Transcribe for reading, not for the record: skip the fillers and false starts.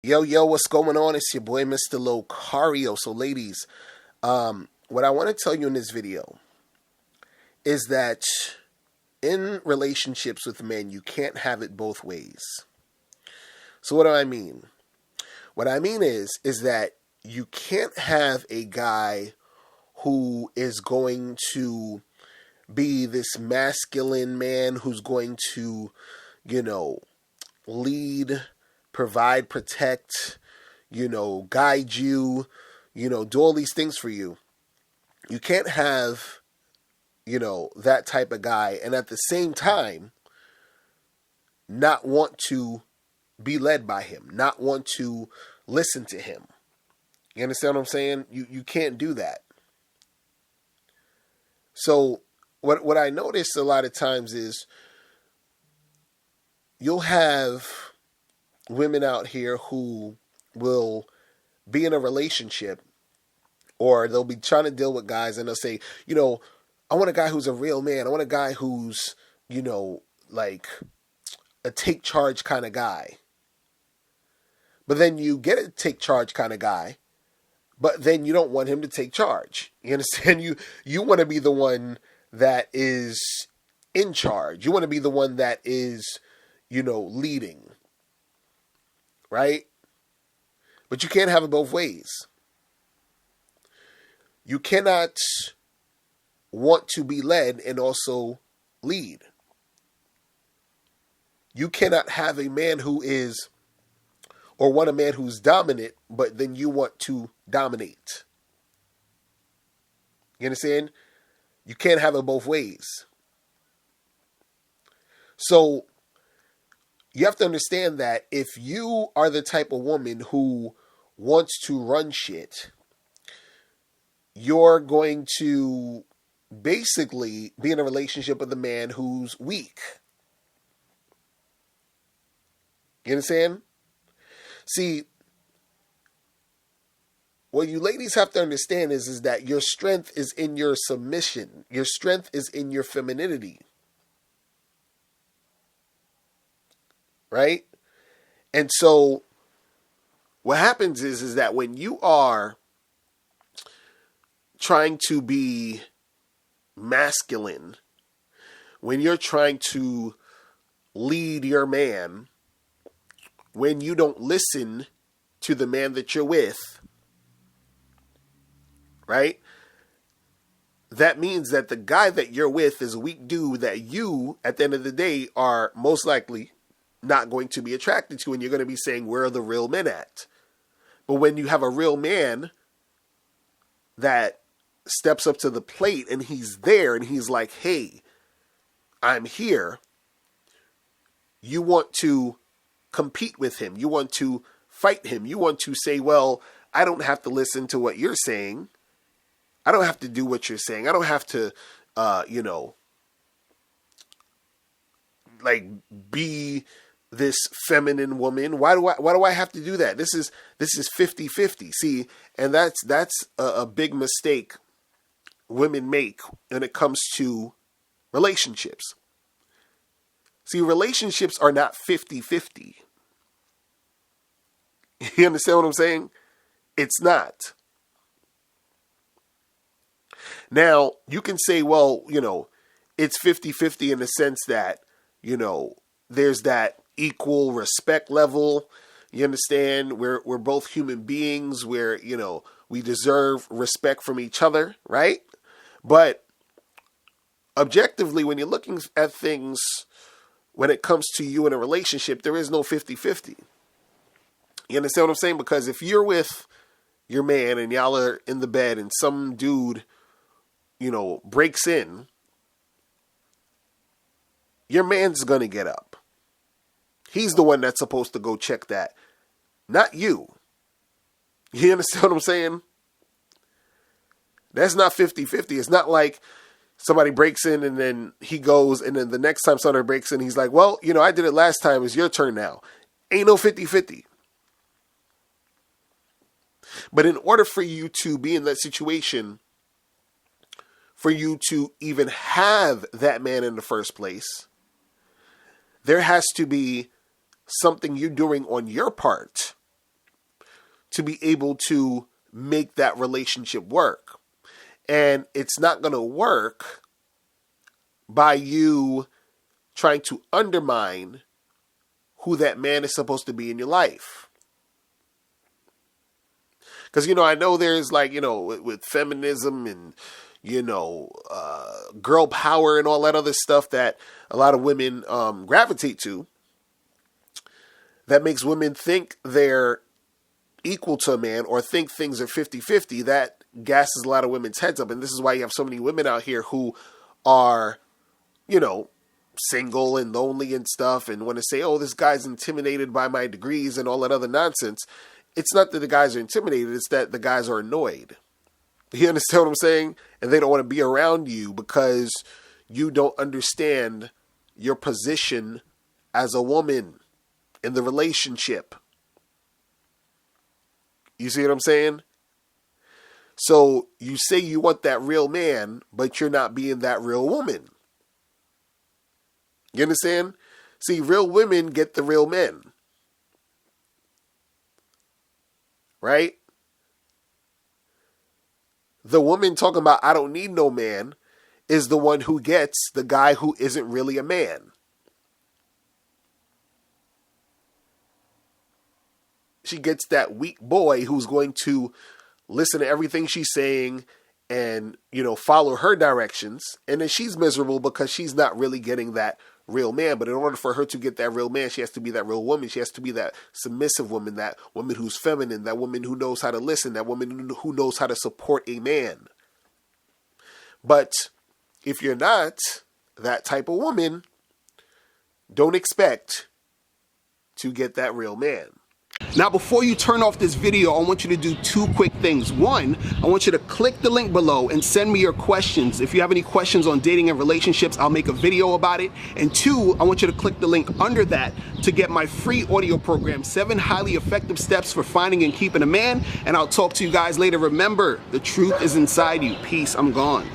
Yo, yo, what's going on? It's your boy, Mr. Locario. So, ladies, what I want to tell you in this video is that in relationships with men, you can't have it both ways. So, what do I mean? What I mean is that you can't have a guy who is going to be this masculine man who's going to, you know, lead, provide, protect, guide you, do all these things for you. You can't have, that type of guy and at the same time not want to be led by him, not want to listen to him. You understand what I'm saying? You can't do that. So what I notice a lot of times is you'll have women out here who will be in a relationship or they'll be trying to deal with guys and they'll say, I want a guy who's a real man. I want a guy who's, like a take charge kind of guy. But then you get a take charge kind of guy, but then you don't want him to take charge. You understand? You want to be the one that is in charge. You want to be the one that is, leading. Right? But you can't have it both ways. You cannot want to be led and also lead. You cannot have a man who is, or want a man who's dominant, but then you want to dominate. You understand? You can't have it both ways. So you have to understand that if you are the type of woman who wants to run shit, you're going to basically be in a relationship with a man who's weak. You understand? See, what you ladies have to understand is that your strength is in your submission. Your strength is in your femininity. Right? And so what happens is that when you are trying to be masculine, when you're trying to lead your man, when you don't listen to the man that you're with, right? That means that the guy that you're with is a weak dude that you, at the end of the day, are most likely not going to be attracted to, and you're going to be saying, where are the real men at? But when you have a real man that steps up to the plate and he's there and he's like, hey, I'm here, you want to compete with him. You want to fight him. You want to say, well, I don't have to listen to what you're saying. I don't have to do what you're saying. I don't have to, like be this feminine woman. Why do I have to do that? This is 50-50. See, and that's a big mistake women make when it comes to relationships. See, relationships are not 50-50. You understand what I'm saying? It's not. Now, you can say, well, it's 50-50 in the sense that, there's that equal respect level. You understand? We're both human beings. We deserve respect from each other, right? But objectively, when you're looking at things, when it comes to you in a relationship, there is no 50-50. You understand what I'm saying? Because if you're with your man and y'all are in the bed and some dude, breaks in, your man's going to get up. He's the one that's supposed to go check that, not you. You understand what I'm saying? That's not 50-50. It's not like somebody breaks in and then he goes, and then the next time somebody breaks in, he's like, well, I did it last time. It's your turn now. Ain't no 50-50. But in order for you to be in that situation, for you to even have that man in the first place, there has to be something you're doing on your part to be able to make that relationship work. And it's not going to work by you trying to undermine who that man is supposed to be in your life. Because, I know there's like, with feminism and, girl power and all that other stuff that a lot of women gravitate to, that makes women think they're equal to a man or think things are 50-50. That gasses a lot of women's heads up. And this is why you have so many women out here who are, single and lonely and stuff and want to say, oh, this guy's intimidated by my degrees and all that other nonsense. It's not that the guys are intimidated. It's that the guys are annoyed. You understand what I'm saying? And they don't want to be around you because you don't understand your position as a woman in the relationship. You see what I'm saying? So you say you want that real man, but you're not being that real woman. You understand? See, real women get the real men. Right? The woman talking about, I don't need no man, is the one who gets the guy who isn't really a man. She gets that weak boy who's going to listen to everything she's saying and, follow her directions. And then she's miserable because she's not really getting that real man. But in order for her to get that real man, she has to be that real woman. She has to be that submissive woman, that woman who's feminine, that woman who knows how to listen, that woman who knows how to support a man. But if you're not that type of woman, don't expect to get that real man. Now, before you turn off this video, I want you to do two quick things. One, I want you to click the link below and send me your questions. If you have any questions on dating and relationships, I'll make a video about it. And two, I want you to click the link under that to get my free audio program, 7 highly effective steps for finding and keeping a man. And I'll talk to you guys later. Remember, the truth is inside you. Peace. I'm gone.